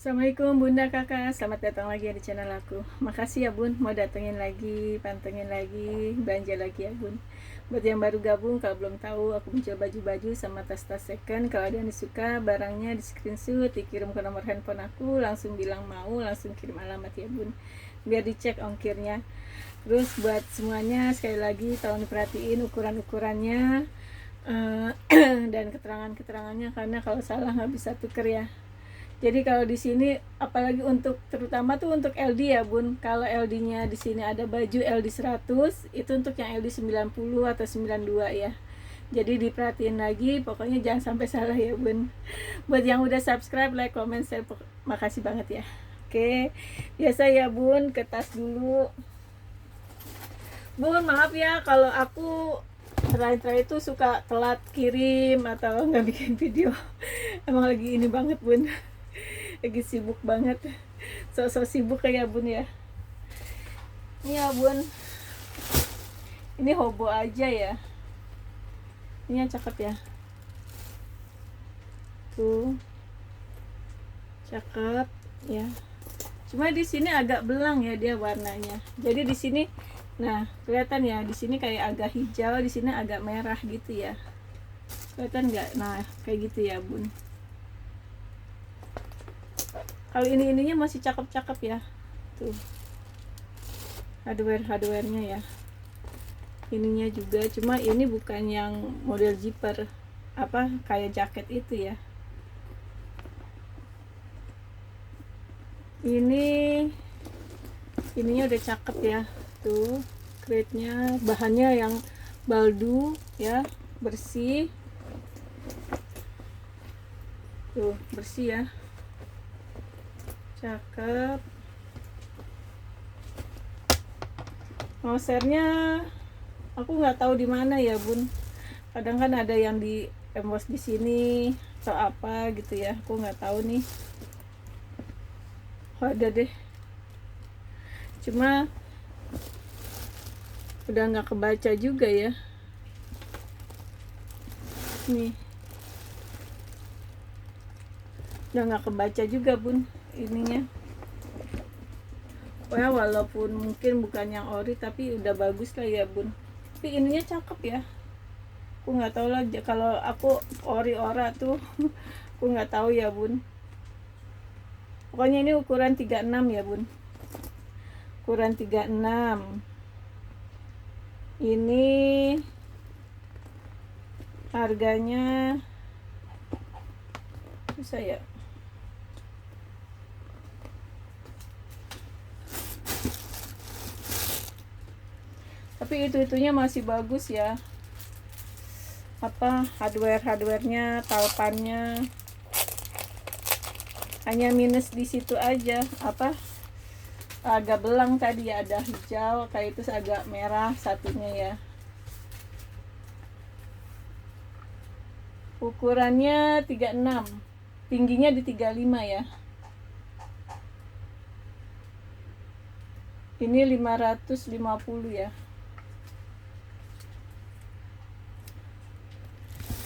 Assalamualaikum Bunda Kakak, selamat datang lagi di channel aku. Makasih ya Bun, mau datengin lagi, pantengin lagi, belanja lagi ya Bun. Buat yang baru gabung, kalau belum tahu, aku menjual baju-baju sama tas-tas second. Kalau ada yang suka, barangnya di screenshot, dikirim ke nomor handphone aku, langsung bilang mau, langsung kirim alamat ya Bun, biar dicek ongkirnya. Terus buat semuanya, sekali lagi tolong diperhatiin ukuran-ukurannya dan keterangan-keterangannya, karena kalau salah nggak bisa tuker ya. Jadi kalau di sini apalagi untuk terutama tuh untuk LD ya Bun. Kalau LD-nya di sini ada baju LD 100, itu untuk yang LD 90 atau 92 ya. Jadi diperhatiin lagi, pokoknya jangan sampai salah ya Bun. Buat yang udah subscribe, like, comment, share, makasih banget ya. Oke, biasa ya Bun, ke tas dulu. Bun, maaf ya kalau aku terakhir itu suka telat kirim atau nggak bikin video. Emang lagi ini banget Bun, lagi sibuk banget, sok-sok sibuk kayak Bun ya. Ini ya Bun, ini hobo aja ya, ini yang cakep ya, tuh cakep ya. Cuma di sini agak belang ya dia warnanya. Jadi di sini, nah kelihatan ya, di sini kayak agak hijau, di sini agak merah gitu ya. Kelihatan nggak? Nah kayak gitu ya Bun. Kalau ininya masih cakep-cakep ya, tuh hardware-nya ya. Ininya juga, cuma ini bukan yang model zipper apa kayak jaket itu ya. Ininya udah cakep ya, tuh crate-nya, bahannya yang baldu ya, bersih, tuh bersih ya, cakep. Mousernya aku nggak tahu di mana ya Bun, kadang kan ada yang di emboss di sini atau apa gitu ya, aku nggak tahu nih. Oh, ada deh, cuma udah nggak kebaca juga ya. Nih udah nggak kebaca juga Bun ininya. Oh ya, walaupun mungkin bukan yang ori tapi udah bagus lah ya Bun. Tapi ininya cakep ya. Aku nggak tahu lah kalau aku ori ora tuh. Aku nggak tahu ya Bun. Pokoknya ini ukuran 36 ya Bun. Ukuran 36. Ini harganya bisa ya. Tapi itunya masih bagus ya, apa hardware-nya, talpannya. Hanya minus di situ aja, apa agak belang tadi ya, ada hijau kayak itu, agak merah satunya ya. Ukurannya 36, tingginya di 35 ya. Ini 550 ya,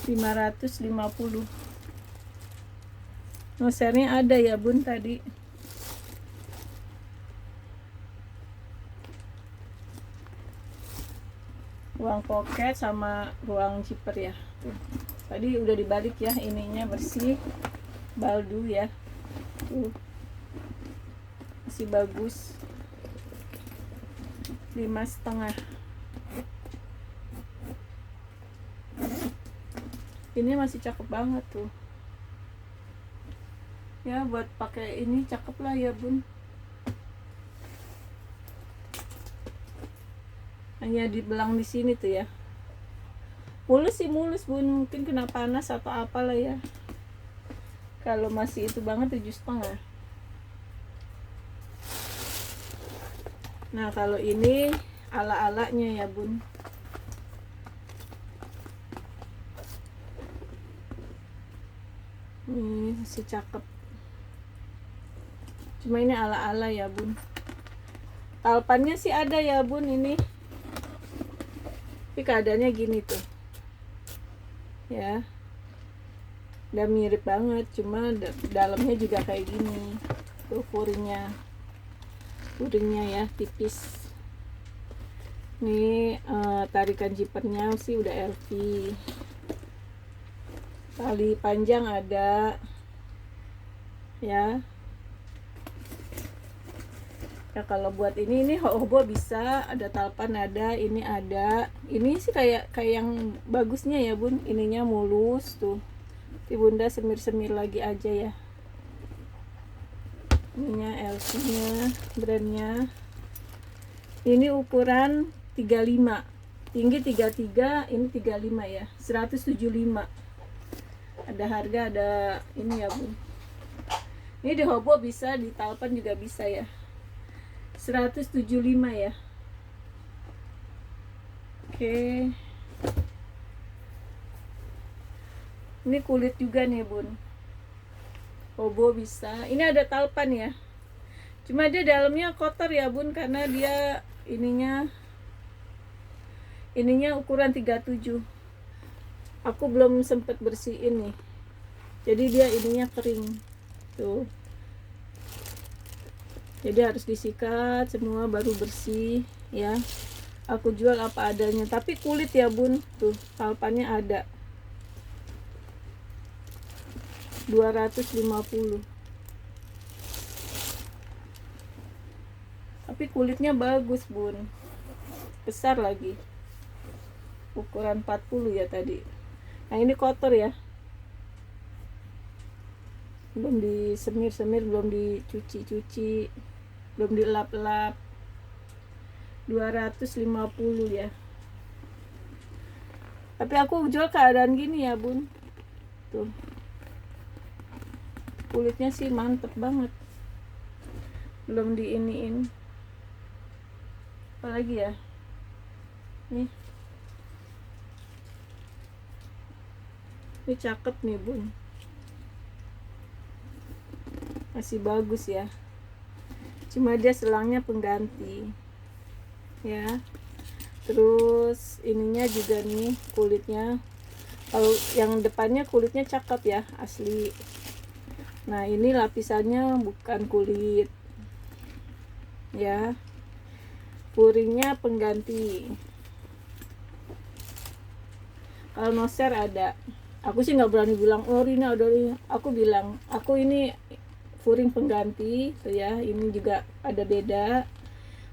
550. Nosernya ada ya Bun tadi. Ruang pocket sama ruang zipper ya. Tuh. Tadi udah dibalik ya, ininya bersih, baldu ya. Tuh. Masih bagus. 5,5. Ini masih cakep banget tuh ya, buat pakai ini cakep lah ya Bun. Hanya dibelang di sini tuh ya, mulus sih, mulus Bun, mungkin kena panas atau apalah ya. Kalau masih itu banget 7,5. Nah kalau ini ala-alanya ya Bun. Ini masih cakep, cuma ini ala-ala ya Bun. Talpannya sih ada ya Bun ini, tapi keadaannya gini tuh ya, udah mirip banget, cuma dalamnya juga kayak gini. tuh furingnya ya tipis. Ini tarikan zippernya sih udah LV. Tali panjang ada ya. Ya kalau buat ini hobo bisa, ada talpan ada, ini ada. Ini sih kayak yang bagusnya ya bun, ininya mulus tuh. Nanti bunda semir-semir lagi aja ya. Ininya LV nya, brandnya. Ini ukuran 35, tinggi 33, ini 35 ya, 175. Ada harga, ada ini ya bun. Ini di hobo bisa, di talpan juga bisa ya. 175 ya. Oke. Ini kulit juga nih bun. Hobo bisa. Ini ada talpan ya. Cuma dia dalamnya kotor ya bun, karena dia ininya ukuran 37. Aku belum sempet bersihin nih. Jadi dia ininya kering. Tuh. Jadi harus disikat semua baru bersih ya. Aku jual apa adanya, tapi kulit ya bun. Tuh, talpannya ada. 250. Tapi kulitnya bagus bun, besar lagi, ukuran 40 ya tadi. Nah ini kotor ya, belum disemir-semir, belum dicuci-cuci, belum dilap-lap. 250 ya. Tapi aku jual keadaan gini ya bun. Tuh, kulitnya sih mantep banget, belum diiniin. Apalagi ya, nih ini cakep nih bun, masih bagus ya. Cuma dia selangnya pengganti ya. Terus ininya juga nih kulitnya, kalau yang depannya kulitnya cakep ya, asli. Nah ini lapisannya bukan kulit ya, furingnya pengganti. Kalau noser ada, aku sih nggak berani bilang oh ini ada. Aku bilang aku ini furing pengganti tuh ya. Ini juga ada beda,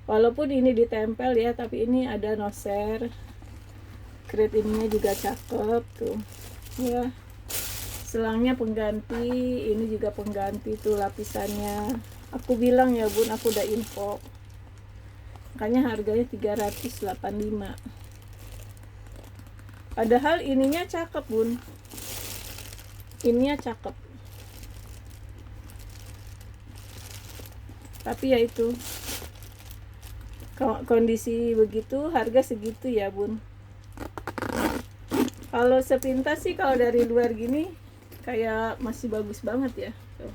walaupun ini ditempel ya, tapi ini ada noser. Kret ininya juga cakep tuh ya, selangnya pengganti, ini juga pengganti tuh lapisannya. Aku bilang ya bun, aku udah info, makanya harganya 385. Padahal ininya cakep bun, ininya cakep, tapi ya itu kondisi begitu, harga segitu ya bun. Kalau sepintas sih, kalau dari luar gini kayak masih bagus banget ya. Tuh,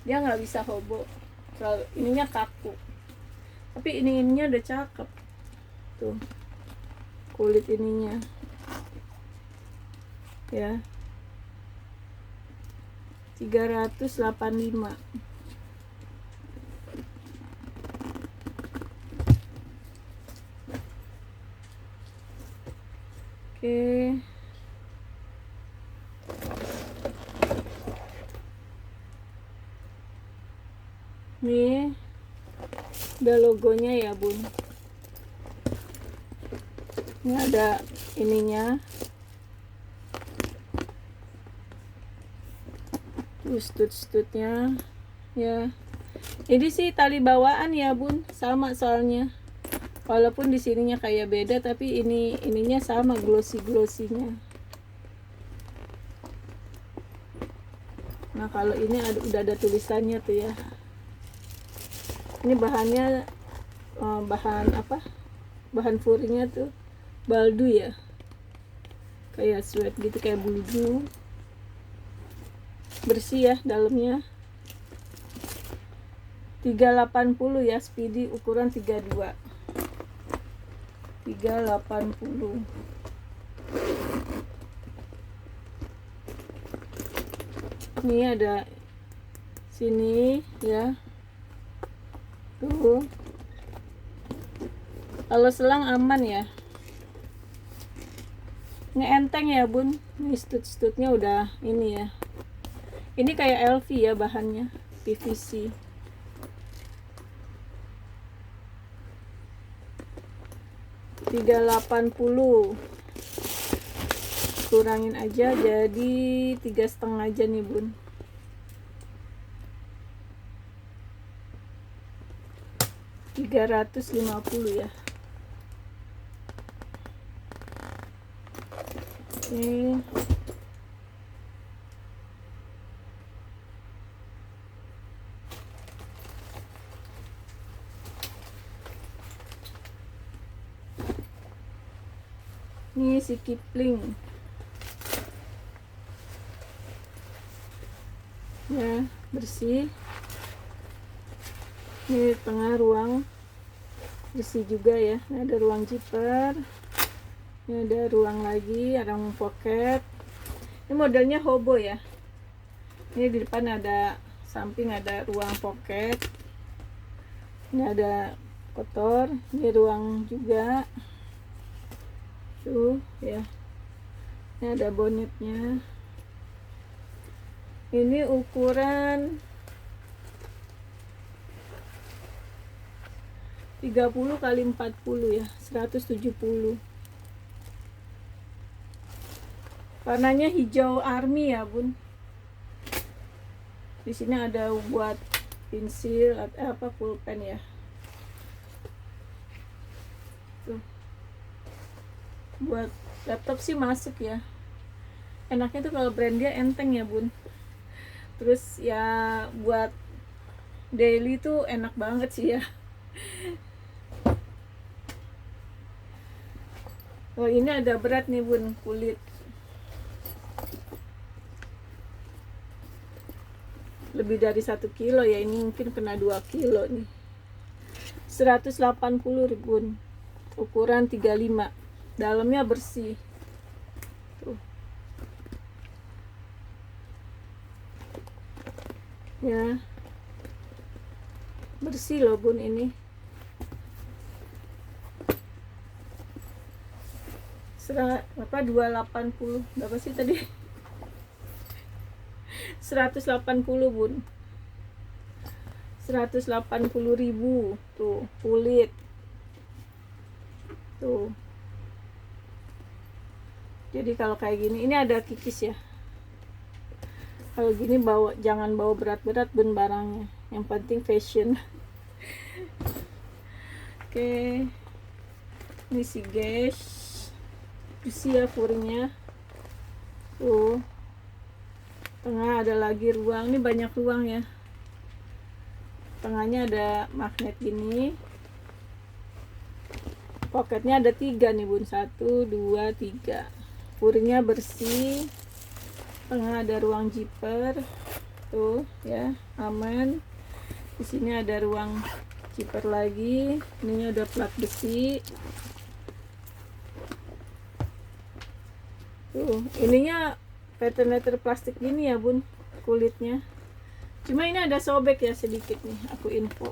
dia nggak bisa hobo, kalau ininya kaku. Tapi ininya udah cakep tuh, kulit ininya ya. 385. Oke. Nih ada logonya ya bun. Ini ada ininya, stut-stutnya ya. Ini sih tali bawaan ya bun, sama soalnya. Walaupun di sininya kayak beda, tapi ininya sama, glossy-glossinya. Nah kalau ini udah ada tulisannya tuh ya. Ini bahannya bahan apa? Bahan furingnya tuh baldu ya. Kayak sweat gitu, kayak buldu. Bersih ya dalamnya. 380 ya, Speedy ukuran 32. 380. Ini ada sini ya. Tuh. Kalau selang aman ya. Ini enteng ya bun. Ini stud-studnya udah ini ya. Ini kayak LV ya bahannya, PVC. $380. Kurangin aja jadi 3,5 aja nih bun. $350 ya. Oke. Ini si Kipling ya, bersih. Ini tengah ruang bersih juga ya. Ini ada ruang zipper, ini ada ruang lagi, ada ruang pocket. Ini modelnya hobo ya. Ini di depan ada, samping ada ruang pocket. Ini ada kotor, ini ruang juga tuh ya. Ini ada bonetnya. Ini ukuran 30 kali 40 ya, 170. Warnanya hijau army ya bun. Di sini ada buat pensil atau apa, pulpen ya. Tuh. Buat laptop sih masuk ya. Enaknya tuh kalau brand dia enteng ya bun. Terus ya buat daily tuh enak banget sih ya. Oh ini ada berat nih bun, kulit. Lebih dari 1 kilo ya, ini mungkin kena 2 kilo nih. 180 bun. Ukuran 35. Dalamnya bersih. Tuh. Ya. Bersih loh bun ini. Berapa 280. Berapa sih tadi? 180 bun. 180.000 tuh kulit. Tuh. Jadi kalau kayak gini, ini ada kikis ya. Kalau gini jangan bawa berat-berat bun barangnya. Yang penting fashion. Oke. Ini si guys. Bersih ya furingnya. Tuh. Tengah ada lagi ruang. Ini banyak ruang ya. Tengahnya ada magnet gini. Pocketnya ada 3 nih bun. 1, 2, 3. Furingnya bersih. Tengah ada ruang zipper. Tuh ya, aman. Di sini ada ruang zipper lagi. Ininya udah plat besi. Tuh, ininya pattern plastik gini ya bun, kulitnya. Cuma ini ada sobek ya sedikit nih, aku info.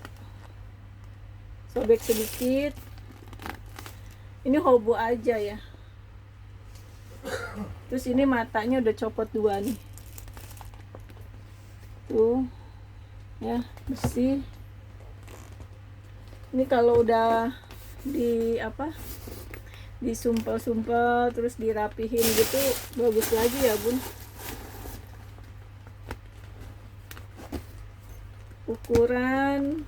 Sobek sedikit. Ini hobo aja ya. Terus ini matanya udah copot 2 nih. Tuh. Ya, bersih. Ini kalau udah disumpel-sumpel terus dirapihin gitu bagus lagi ya bun. Ukuran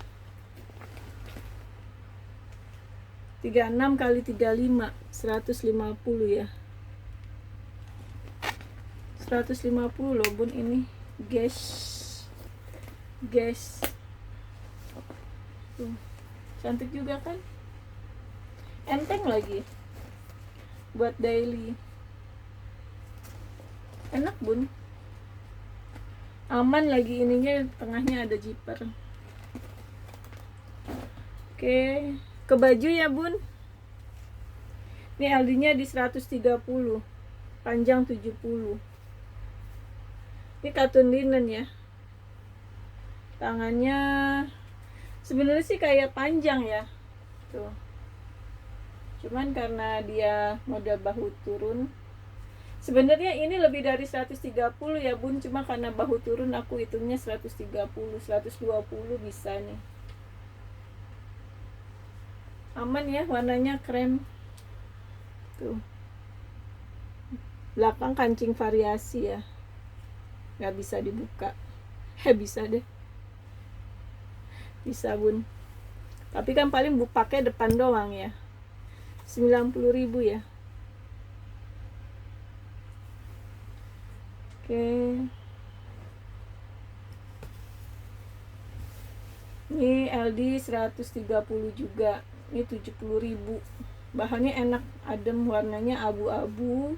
36 kali 35, 150 ya. 150 loh bun ini. Guys. Tuh. Cantik juga kan? Enteng lagi. Buat daily. Enak bun. Aman lagi, ininya tengahnya ada zipper. Oke, ke baju ya bun. Ini LD-nya di 130, panjang 70. Ini katun linen ya. Tangannya sebenarnya sih kayak panjang ya tuh, cuman karena dia model bahu turun. Sebenarnya ini lebih dari 130 ya bun, cuma karena bahu turun aku hitungnya 130, 120 bisa nih. Aman ya, warnanya krem tuh. Belakang kancing variasi ya, nggak bisa dibuka. Bisa deh, bisa bun, tapi kan paling pakai depan doang ya. 90.000 ya. Oke, ini LD 130 juga, ini 70.000. Bahannya enak, adem, warnanya abu-abu.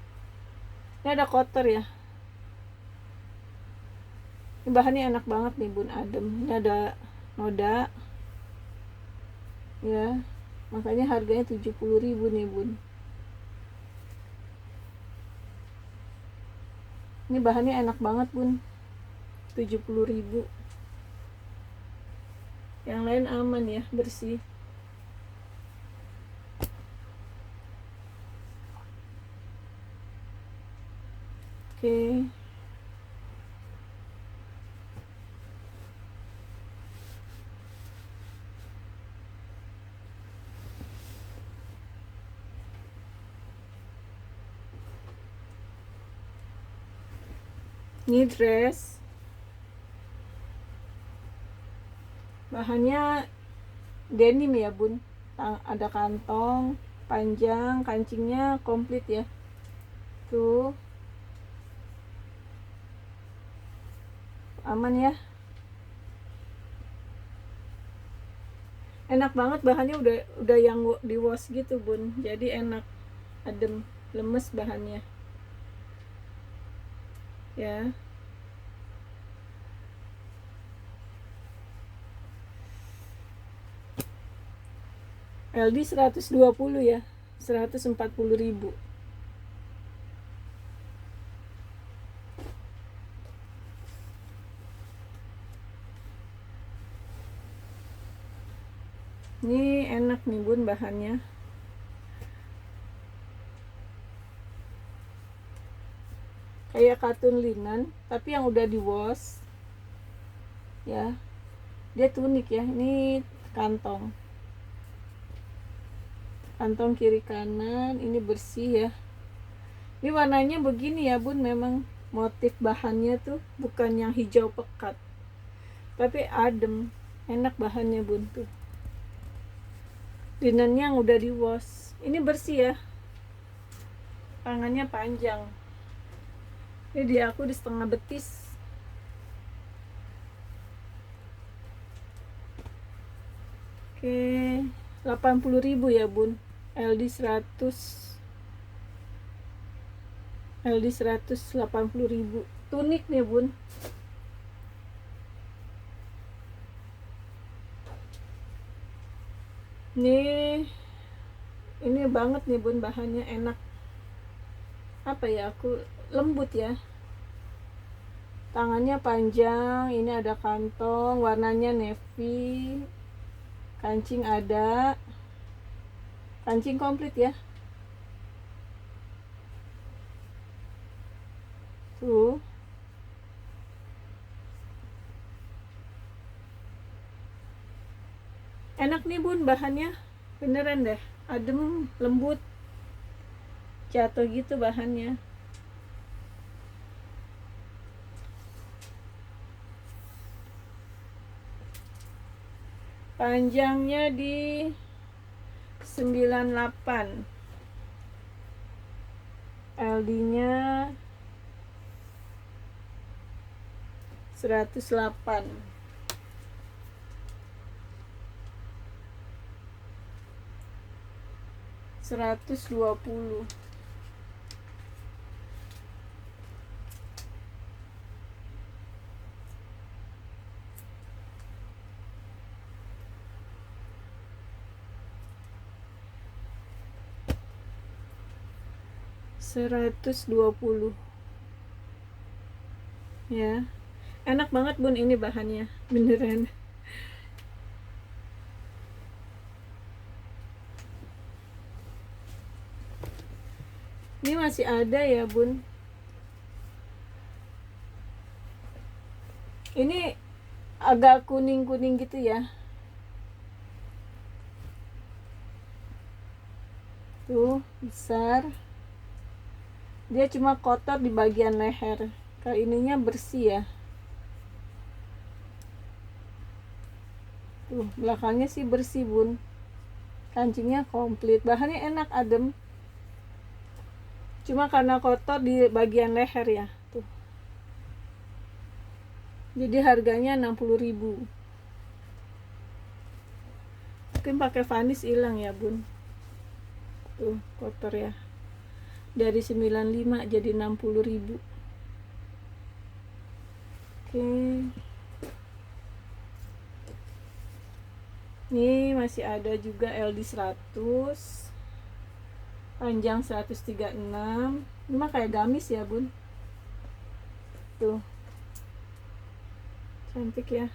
Ini ada kotor ya, ini bahannya enak banget nih bun, adem. Ini ada noda ya, makanya harganya 70.000 nih bun. Ini bahannya enak banget bun, 70.000. Yang lain aman ya, bersih. Oke, ini dress, bahannya denim ya bun, ada kantong panjang, kancingnya komplit ya tuh, aman ya, enak banget. Bahannya udah yang di wash gitu bun, jadi enak, adem, lemes bahannya ya. LD 120 ya, 140.000. Ini enak nih bun bahannya, kayak katun linen tapi yang udah di wash ya. Dia tunik ya, ini kantong kiri kanan, ini bersih ya. Ini warnanya begini ya bun, memang motif bahannya tuh bukan yang hijau pekat, tapi adem, enak bahannya bun tuh. Linennya yang udah di wash, ini bersih ya. Tangannya panjang, ini di aku di setengah betis. Oke, 80.000 ya bun, LD 180.000. Tunik nih bun, ini banget nih bun, bahannya enak, apa ya, aku lembut ya. Tangannya panjang, ini ada kantong, warnanya navy, kancing ada, kancing komplit ya tuh. Enak nih bun bahannya, beneran deh, adem, lembut, jatuh gitu bahannya. Panjangnya di 98, LD nya 108. 120. Seratus dua puluh ya. Enak banget bun ini bahannya, beneran. Ini masih ada ya bun. Ini agak kuning-kuning gitu ya. Tuh, besar. Dia cuma kotor di bagian leher. Kalau ininya bersih ya. Tuh, belakangnya sih bersih bun. Kancingnya komplit. Bahannya enak, adem. Cuma karena kotor di bagian leher ya. Tuh. Jadi harganya 60.000. Mungkin pakai vanis hilang ya bun. Tuh, kotor ya. Dari 95 jadi 60.000. Oke. Ini masih ada juga LD 100. Panjang 136. Ini mah kayak gamis ya bun. Tuh. Cantik ya.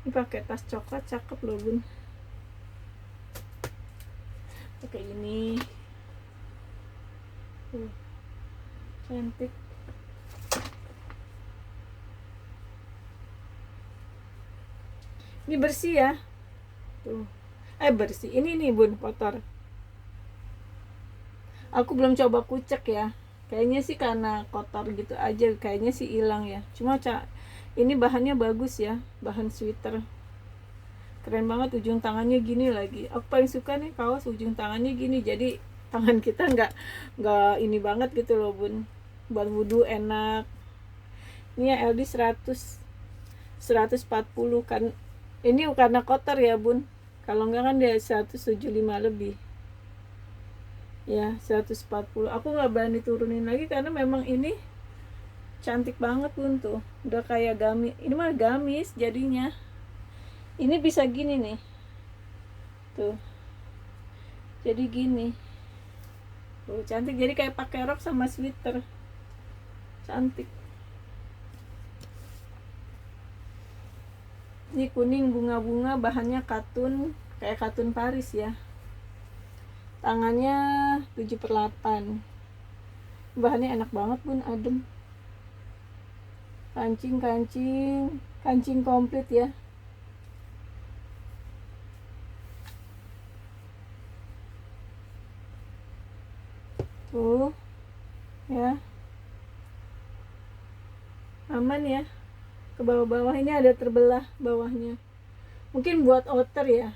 Ini pakai tas coklat, cakep loh bun. Pakai ini. Tuh. Cantik. Ini bersih ya. Tuh. Bersih. Ini nih bun, kotor. Aku belum coba kucek ya. Kayaknya sih karena kotor gitu aja, kayaknya sih hilang ya. Cuma ini bahannya bagus ya, bahan sweater. Keren banget, ujung tangannya gini lagi. Aku paling suka nih kaos ujung tangannya gini. Jadi tangan kita nggak ini banget gitu loh bun. Buat wudhu enak. Ini ya LD 100 140 kan. Ini karena kotor ya bun. Kalau enggak kan dia 175 lebih. Ya 140. Aku nggak berani turunin lagi karena memang ini cantik banget bun. Tuh udah kayak gamis. Ini mah gamis jadinya. Ini bisa gini nih. Tuh jadi gini. Tuh cantik, jadi kayak pakai rok sama sweater. Cantik. Ini kuning bunga-bunga, bahannya katun, kayak katun Paris ya. Tangannya 7/8. Bahannya enak banget bun, adem. Kancing komplit ya. Tuh ya, aman ya. Ke bawah-bawah ini ada terbelah bawahnya, mungkin buat outer ya.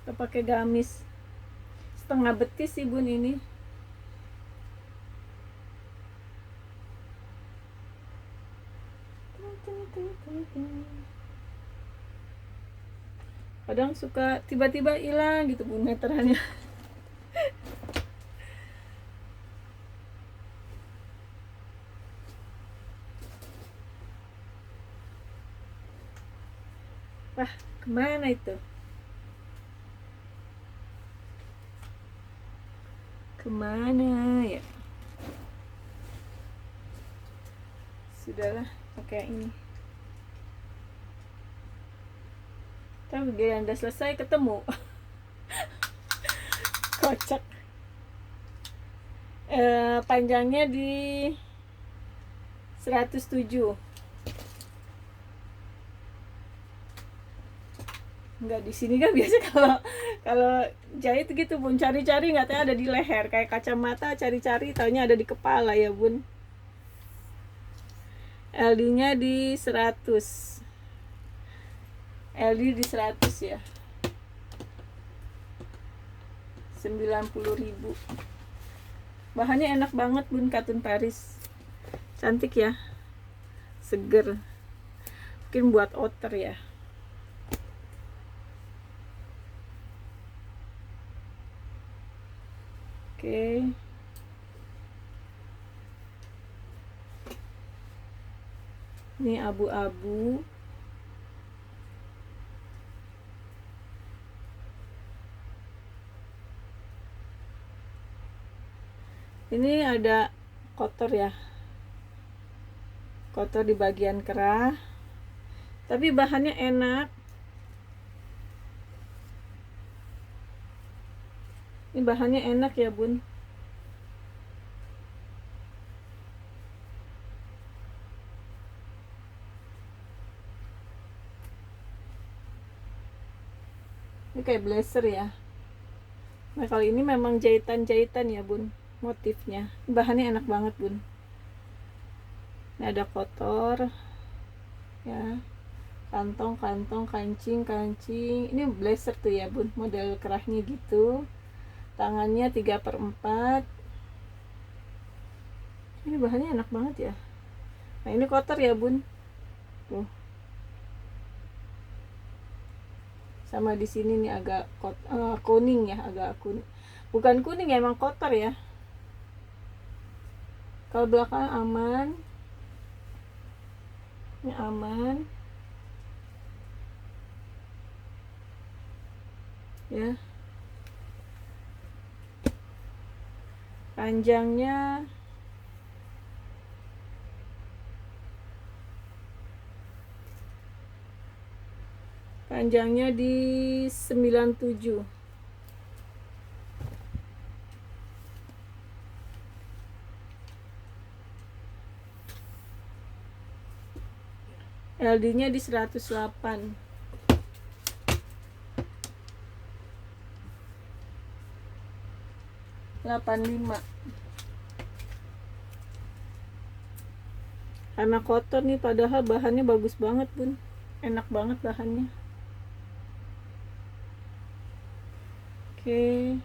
Kita pakai gamis setengah betis sih bun ini. Kadang suka tiba-tiba hilang gitu bun meterannya. Wah, kemana itu? Kemana ya? Sudahlah, pakai ini. Tapi dia udah selesai ketemu. Kocak. Panjangnya di 107. Enggak, di sini kan biasa kalau jahit gitu bun, cari-cari nggak tahu ada di leher, kayak kacamata cari-cari taunya ada di kepala ya bun. LD-nya di 100. LD di 100 ya. 90.000. Bahannya enak banget bun, katun Paris. Cantik ya. Seger. Mungkin buat outer ya. Oke. Ini abu-abu. Ini ada kotor ya. kotor di bagian kerah, tapi bahannya enak. Ini bahannya enak ya bun. Ini kayak blazer ya. Nah kali ini memang jahitan-jahitan ya bun motifnya. Bahannya enak banget bun. Ini ada kotor ya, kantong, kancing. Ini blazer tuh ya bun, model kerahnya gitu. Tangannya 3/4. Ini bahannya enak banget ya. Nah ini kotor ya bun. Tuh. Sama di sini nih agak kuning ya, agak kuning. Bukan kuning ya, emang kotor ya. Kalau belakang aman. Ini aman. Ya. Panjangnya di 97. LD-nya di 108. Karena kotor nih, padahal bahannya bagus banget bun, enak banget bahannya. Oke.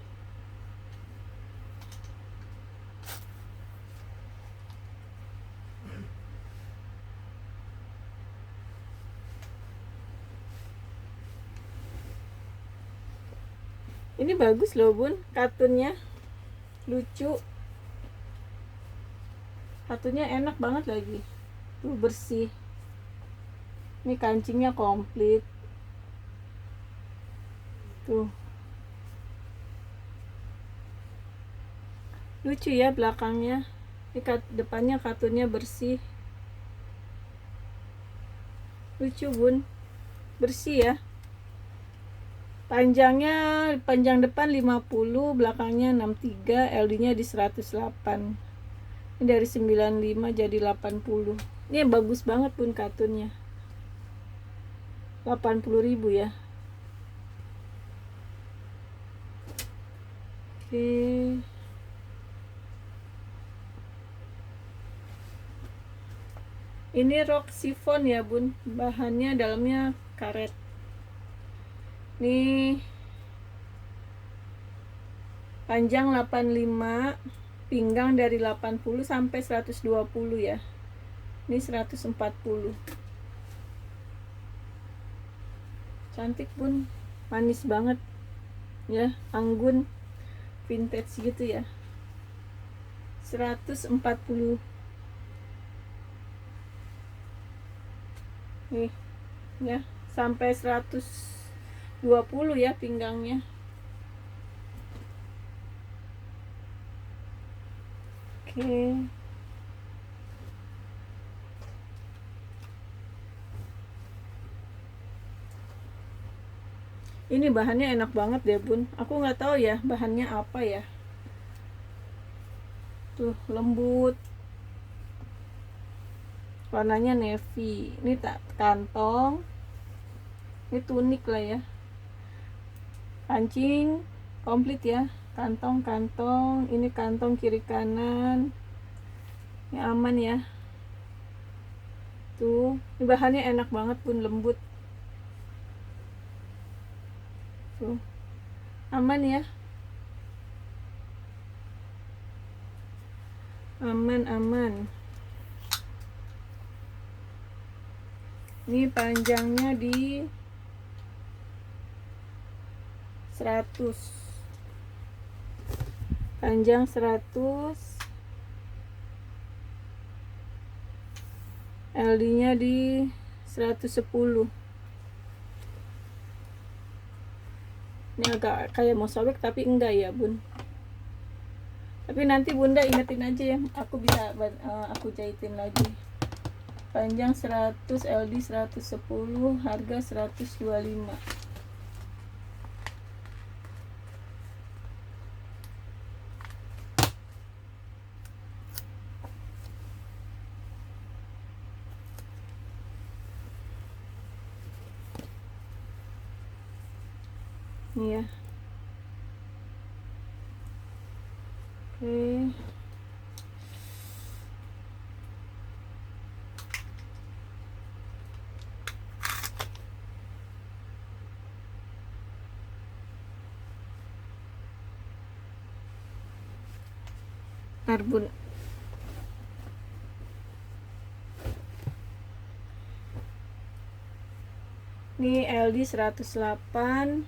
Ini bagus loh bun, kartunnya lucu, kartunnya enak banget lagi, tuh bersih. Ini kancingnya komplit, tuh lucu ya belakangnya. Ini depannya kartunnya bersih, lucu bun, bersih ya. Panjang depan 50, belakangnya 63, LD-nya di 108. Ini dari 95 jadi 80. Ini bagus banget pun kartunnya. 80.000 ya. Oke. Ini rok chiffon ya bun, bahannya dalamnya karet. Nih panjang 85, pinggang dari 80 sampai 120 ya. Ini 140. Cantik bun, manis banget ya, anggun vintage gitu ya. 140. Nih ya, sampai 120 ya pinggangnya. Oke. Ini bahannya enak banget deh bun. Aku nggak tahu ya bahannya apa ya. Tuh lembut. Warnanya navy. Ini kantong. Ini tunik lah ya. Kancing komplit ya. Kantong. Ini kantong kiri kanan. Ini aman ya. Tuh, ini bahannya enak banget pun, lembut. Tuh. Aman ya. Aman. Ini panjangnya di 100. Panjang 100. LD-nya di 110. Ini agak kayak mau sobek tapi enggak ya bun. Tapi nanti bunda ingetin aja ya, aku bisa aku jahitin lagi. panjang 100, LD 110, harga 125. Nih ya. Oke. Karbon. Ini LD 108.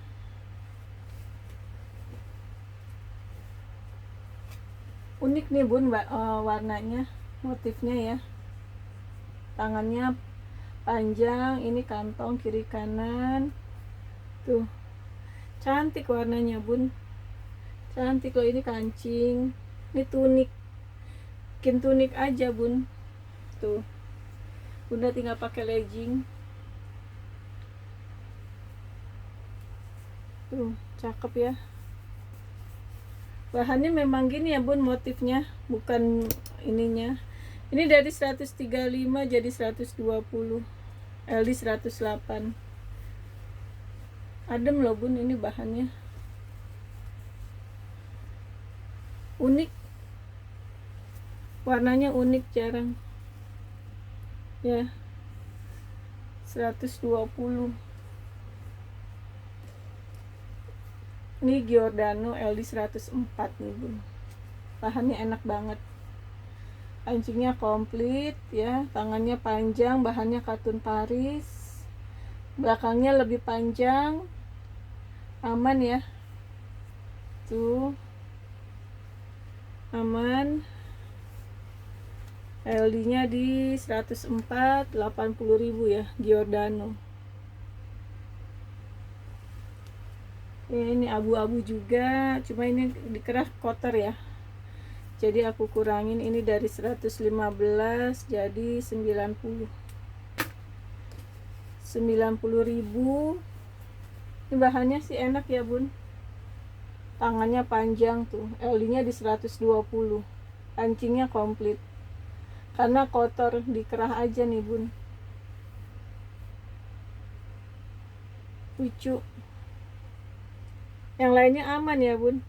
Unik nih bun, warnanya, motifnya ya. Tangannya panjang, ini kantong kiri kanan. Tuh. Cantik warnanya bun. Cantik loh, ini kancing. Ini tunik. Bikin tunik aja bun. Tuh. Bunda tinggal pakai legging. Tuh, cakep ya. Bahannya memang gini ya bun, motifnya, bukan ininya. Ini dari 135 jadi 120. LD 108. Adem loh bun, ini bahannya. Unik. Warnanya unik, jarang. Ya. 120. Ini Giordano LD 104 nih bun. Bahannya enak banget. Kancingnya komplit ya, tangannya panjang, bahannya katun Paris. Belakangnya lebih panjang. Aman ya. Tuh. Aman. LD-nya di 104, 80.000 ya, Giordano. Ini abu-abu juga, cuma ini dikerah kotor ya. Jadi aku kurangin, ini dari 115 jadi 90. 90.000. Ini bahannya sih enak ya bun. Tangannya panjang tuh, LD-nya di 120. Kancingnya komplit. Karena kotor, dikerah aja nih bun. Lucu. Yang lainnya aman ya bun.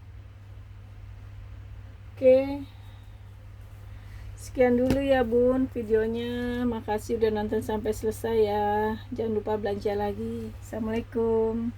Oke. Sekian dulu ya bun videonya. Makasih udah nonton sampai selesai ya. Jangan lupa belanja lagi. Assalamualaikum.